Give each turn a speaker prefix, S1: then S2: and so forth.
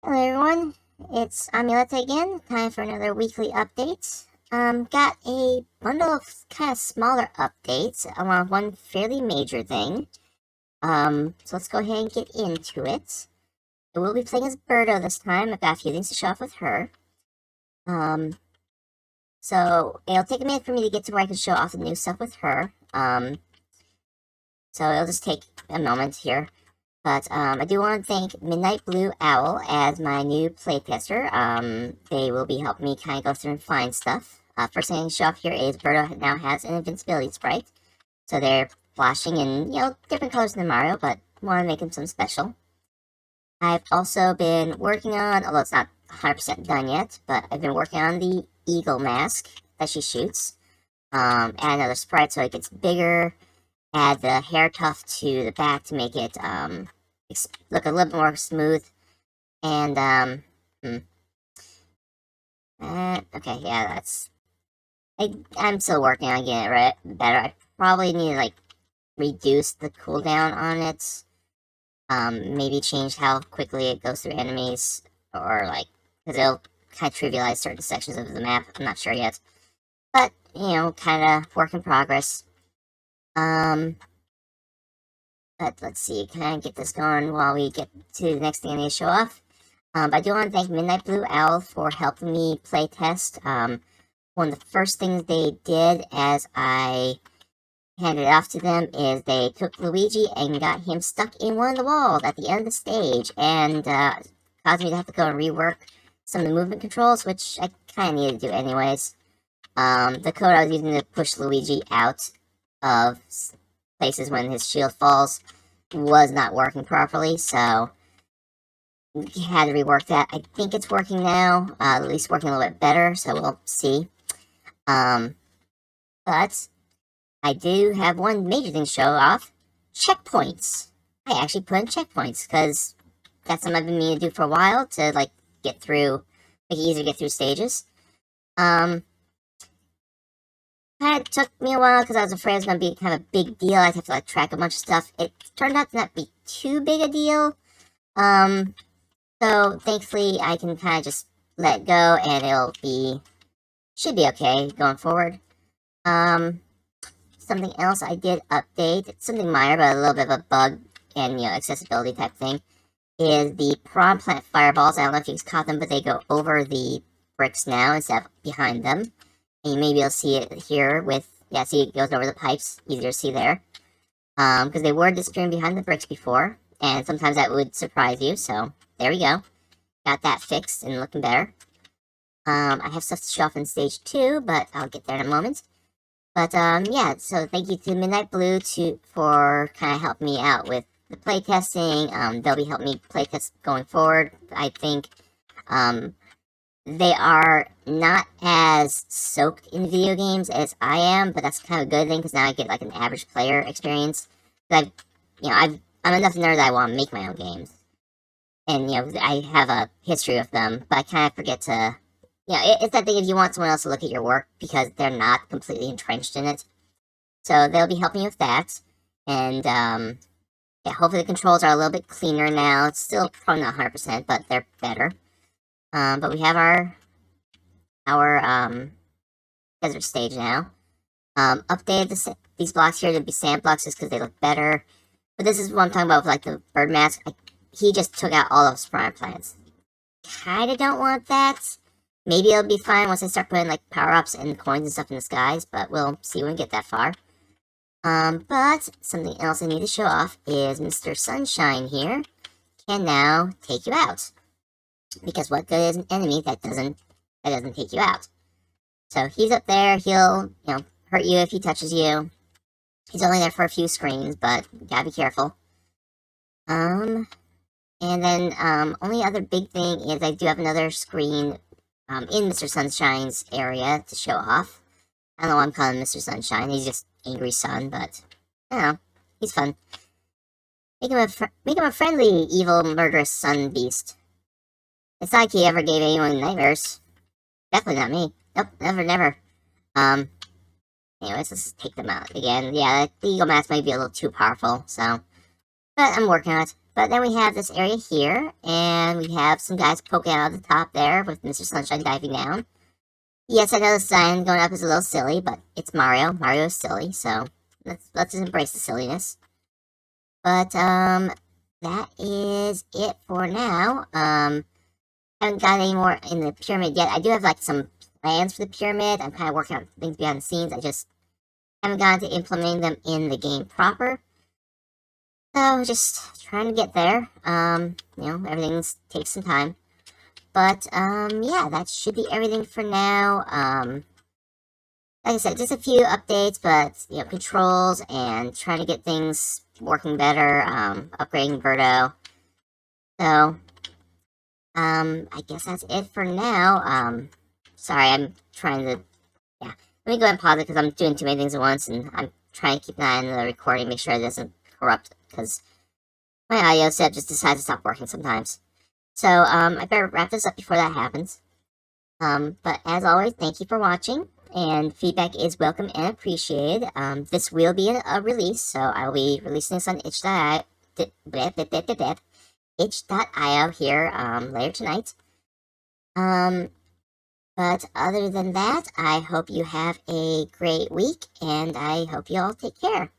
S1: Hello everyone, it's Amuleta again, time for another weekly update. Got a bundle of kind of smaller updates along with one fairly major thing. So let's go ahead and get into it. I will be playing as Birdo this time. I've got a few things to show off with her. So it'll take a minute for me to get to where I can show off the new stuff with her. So it'll just take a moment here. But I do want to thank Midnight Blue Owl as my new playtester. They will be helping me kind of go through and find stuff. First thing I can show off here is Birdo now has an invincibility sprite. So they're flashing in, different colors than Mario, but want to make them some special. I've also been working on, although it's not 100% done yet, but I've been working on the eagle mask that she shoots. Add another sprite so it gets bigger. Add the hair tuft to the back to make it look a little bit more smooth. And okay, yeah, that's. I'm still working on getting it right better. I probably need to like reduce the cooldown on it. Maybe change how quickly it goes through enemies, or like because it'll kind of trivialize certain sections of the map. I'm not sure yet, but kind of work in progress. But let's see, can I get this going while we get to the next thing I need to show off? I do want to thank Midnight Blue Owl for helping me playtest. One of the first things they did as I handed it off to them is they took Luigi and got him stuck in one of the walls at the end of the stage, and caused me to have to go and rework some of the movement controls, which I kind of needed to do anyways. The code I was using to push Luigi out of places when his shield falls was not working properly, so we had to rework that. I think it's working now, at least working a little bit better, so we'll see. But I do have one major thing to show off: checkpoints. I actually put in checkpoints because that's something I've been meaning to do for a while to like get through, make it easier to get through stages. It took me a while because I was afraid it was going to be kind of a big deal. I'd have to like track a bunch of stuff. It turned out to not be too big a deal. So thankfully I can kind of just let it go and should be okay going forward. Something else I did update, it's something minor but a little bit of a bug and accessibility type thing, is the prawn plant fireballs. I don't know if you caught them, but they go over the bricks now instead of behind them. And you may be able to see it here with, see it goes over the pipes, easier to see there. Because they were disappearing behind the bricks before, and sometimes that would surprise you, so there we go. Got that fixed and looking better. I have stuff to show off in stage 2, but I'll get there in a moment. But, yeah, so thank you to Midnight Blue for kind of helping me out with the playtesting. They'll be helping me playtest going forward. I think, they are not as soaked in video games as I am, but that's kind of a good thing because now I get like an average player experience. I'm enough nerd that I want to make my own games, and I have a history with them, but I kind of forget to, it's that thing if you want someone else to look at your work because they're not completely entrenched in it. So they'll be helping you with that, and hopefully the controls are a little bit cleaner now. It's still probably not 100%, but they're better. But we have our desert stage now. Updated these blocks here to be sand blocks just because they look better. But this is what I'm talking about with like the bird mask. He just took out all those prawn plants. Kinda don't want that. Maybe it'll be fine once I start putting like power-ups and coins and stuff in the skies, but we'll see when we get that far. But something else I need to show off is Mr. Sunshine here can now take you out. Because what good is an enemy that doesn't take you out? So he's up there, he'll, hurt you if he touches you. He's only there for a few screens, but you gotta be careful. And then, only other big thing is I do have another screen, in Mr. Sunshine's area to show off. I don't know why I'm calling him Mr. Sunshine, he's just Angry Sun, but, I don't know, he's fun. Make him a friendly, evil, murderous sun beast. It's not like he ever gave anyone nightmares. Definitely not me. Nope, never. Anyways, let's take them out again. Yeah, the eagle mask might be a little too powerful, so. But I'm working on it. But then we have this area here, and we have some guys poking out of the top there with Mr. Sunshine diving down. Yes, I know the sign going up is a little silly, but it's Mario. Mario is silly, so let's just embrace the silliness. But, that is it for now. Haven't got any more in the pyramid yet. I do have, like, some plans for the pyramid. I'm kind of working on things behind the scenes. I just haven't gotten to implementing them in the game proper. So, just trying to get there. Everything takes some time. But, yeah, that should be everything for now. Like I said, just a few updates, but, controls and trying to get things working better, upgrading Birdo. So, I guess that's it for now. Sorry, I'm trying to, yeah. Let me go ahead and pause it because I'm doing too many things at once, and I'm trying to keep an eye on the recording, make sure it doesn't corrupt, because my audio set just decides to stop working sometimes. So, I better wrap this up before that happens. But as always, thank you for watching, and feedback is welcome and appreciated. This will be a release, so I will be releasing this on itch.io here, later tonight. But other than that, I hope you have a great week, and I hope you all take care.